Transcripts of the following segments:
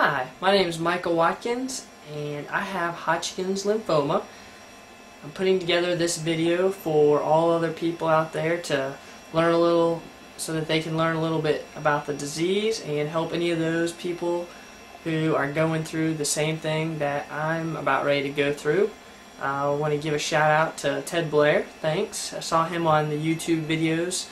Hi, my name is Michael Watkins and I have Hodgkins Lymphoma. I'm putting together this video for all other people out there to learn a little, so that they can learn a little bit about the disease and help any of those people who are going through the same thing that I'm about ready to go through. I want to give a shout out to Ted Blair. Thanks. I saw him on the YouTube videos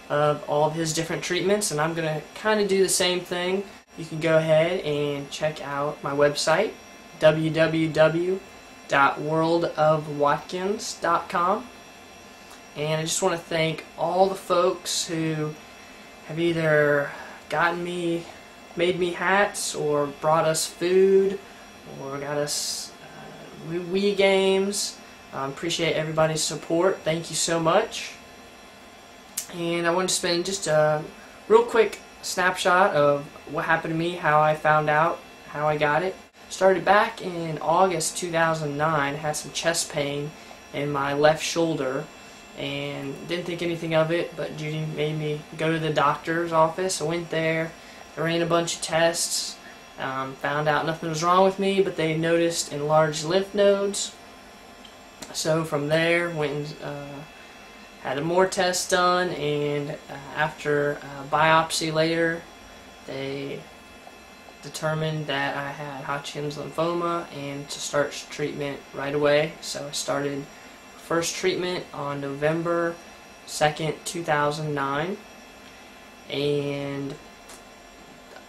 of all of his different treatments, and I'm going to kind of do the same thing. You can go ahead and check out my website, www.worldofwatkins.com. And I just want to thank all the folks who have either made me hats, or brought us food, or got us Wii games. Appreciate everybody's support. Thank you so much. And I want to spend just a real quick snapshot of what happened to me, how I found out, how I got it. Started back in August 2009. Had some chest pain in my left shoulder and didn't think anything of it, but Judy made me go to the doctor's office. I went there, they ran a bunch of tests, found out nothing was wrong with me, but they noticed enlarged lymph nodes. So from there, went and had more tests done, and after a biopsy later, they determined that I had Hodgkin's lymphoma and to start treatment right away. So I started first treatment on November 2nd, 2009, and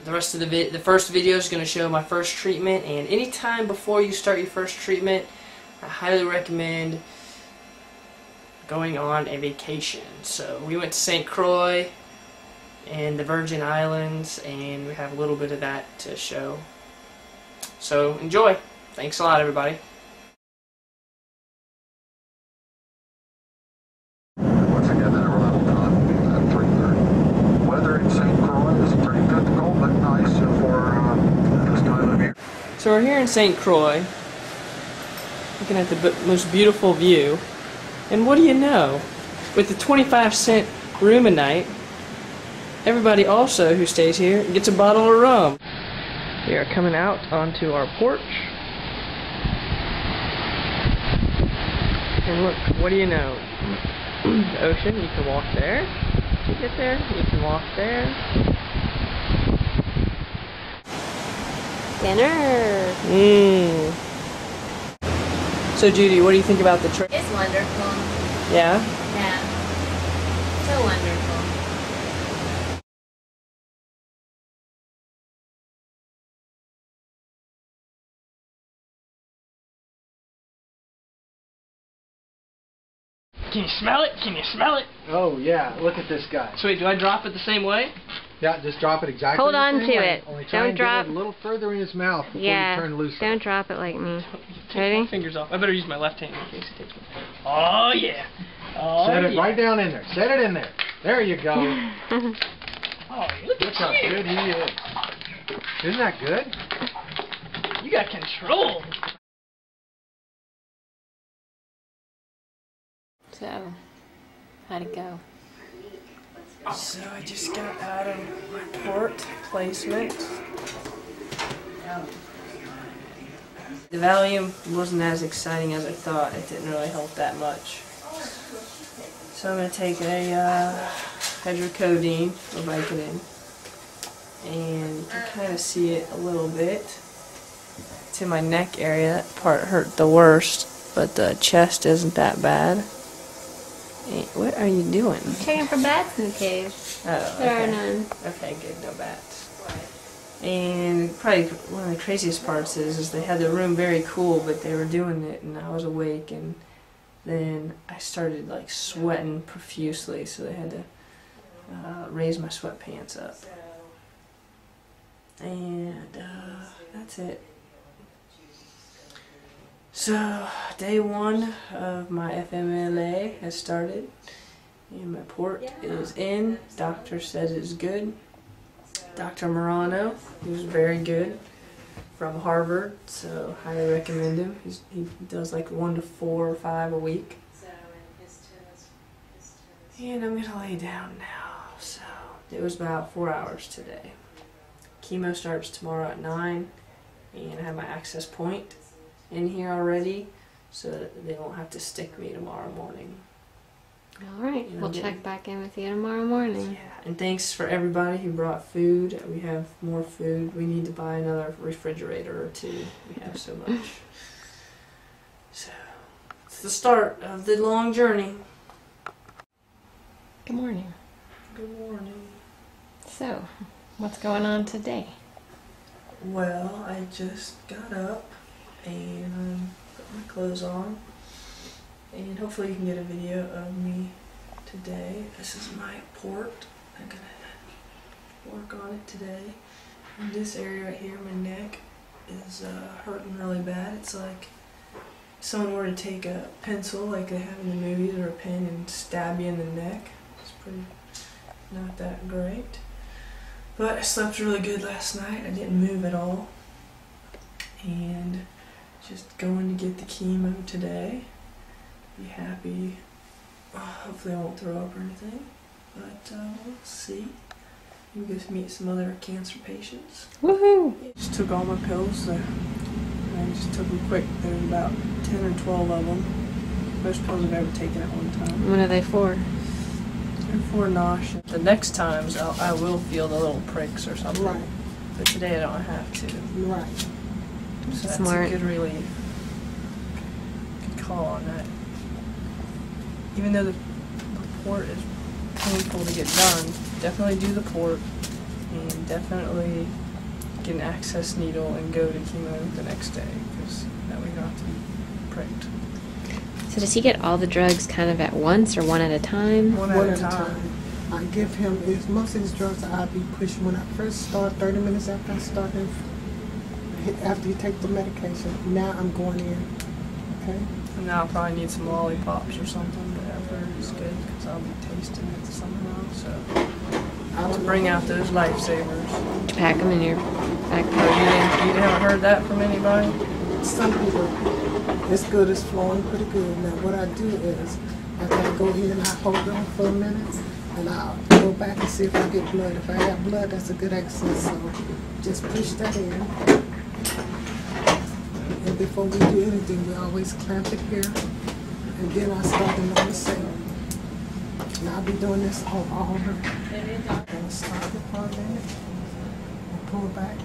the rest of the first video is going to show my first treatment. And anytime before you start your first treatment, I highly recommend going on a vacation. So we went to St. Croix and the Virgin Islands, and we have a little bit of that to show. So enjoy. Thanks a lot, everybody. Once again, that arrival time at 3:30. Weather in St. Croix is pretty difficult, but nice for this time of year. So we're here in St. Croix, looking at the most beautiful view. And what do you know? With the 25-cent room a night, everybody also who stays here gets a bottle of rum. We are coming out onto our porch. And look, what do you know? The ocean. You can walk there. Did you get there? You can walk there. Dinner. So Judy, what do you think about the trip? It's wonderful. Yeah? Yeah. So wonderful. Can you smell it? Can you smell it? Oh yeah, look at this guy. So wait, do I drop it the same way? Yeah, just drop it exactly Hold the on same to way. it. Only try Don't and drop. get it a little further in his mouth before Yeah. you turn loose. Don't drop it like me. Take Ready? my fingers off. I better use my left hand in case it takes me. Oh yeah. Oh, Set it yeah. right down in there. Set it in there. There you go. Oh, look Look how at you. good he is. Isn't that good? You got control. So, how'd it go? So I just got out of my port placement. The Valium wasn't as exciting as I thought. It didn't really help that much. So I'm going to take a hydrocodone, or Vicodin, and you can kind of see it a little bit. It's in my neck area. That part hurt the worst, but the chest isn't that bad. Hey, what are you doing? Checking for bats in the cave. Oh, There okay. are none. Okay, good, no bats. And probably one of the craziest parts is they had the room very cool, but they were doing it and I was awake, and then I started like sweating profusely, so they had to raise my sweatpants up. And that's it. So, day one of my FMLA has started, and my port is in. Doctor says it's good. Dr. Morano, he was very good, from Harvard, so highly recommend him. He does like 1 to 4 or 5 a week. And I'm gonna lay down now. So it was about 4 hours today. chemo starts tomorrow at 9, and I have my access point in here already, so that they won't have to stick me tomorrow morning. Alright, You know, we'll check back in with you tomorrow morning. Yeah, and thanks for everybody who brought food. We have more food. We need to buy another refrigerator or 2. We have so much. So, it's the start of the long journey. Good morning. Good morning. So, what's going on today? Well, I just got up and put my clothes on. And hopefully you can get a video of me today. This is my port. I'm gonna work on it today. And this area right here, my neck, is hurting really bad. It's like someone were to take a pencil like they have in the movies or a pen and stab you in the neck. It's pretty not that great. But I slept really good last night. I didn't move at all. And just going to get the chemo today. Be happy. Hopefully I won't throw up or anything, but we'll see. We'll go meet some other cancer patients. Woohoo! Just took all my pills. I just took them quick. There's about 10 or 12 of them. Most pills I've ever taken at one time. What are they for? They're for nausea. The next times I will feel the little pricks or something. Right. But today I don't have to. Right. So that's Smart. a good relief. Good call on that. Even though the port is painful to get done, definitely do the port and definitely get an access needle and go to chemo the next day, because that way you don't have to be pricked. So does he get all the drugs kind of at once or one at a time? One at a time. I give him most of his drugs I'll be pushing when I first start, 30 minutes after I start him, after you take the medication. Now I'm going in. Okay? And now I'll probably need some lollipops or something, but I've heard it's good because I'll be tasting it somehow. So to bring out those lifesavers. Did you pack them in your Oh, backpack? you haven't heard that from anybody? Some people, it's good, it's flowing pretty good. Now what I do is, after I go in, I hold on for a minute, and I'll go back and see if I get blood. If I have blood, that's a good access, so just push that in. And before we do anything, we always clamp it here, and then I start another set. And I'll be doing this all over. And start it for a minute, and pull back.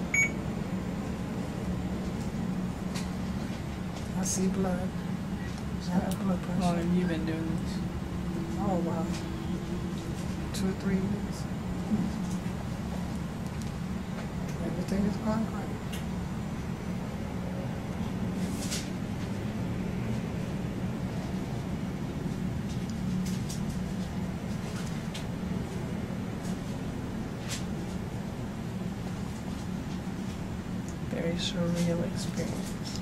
I see blood. I have blood How long pressure. have you been doing this? Oh wow. 2 or 3 weeks. Everything is going great. Very surreal experience.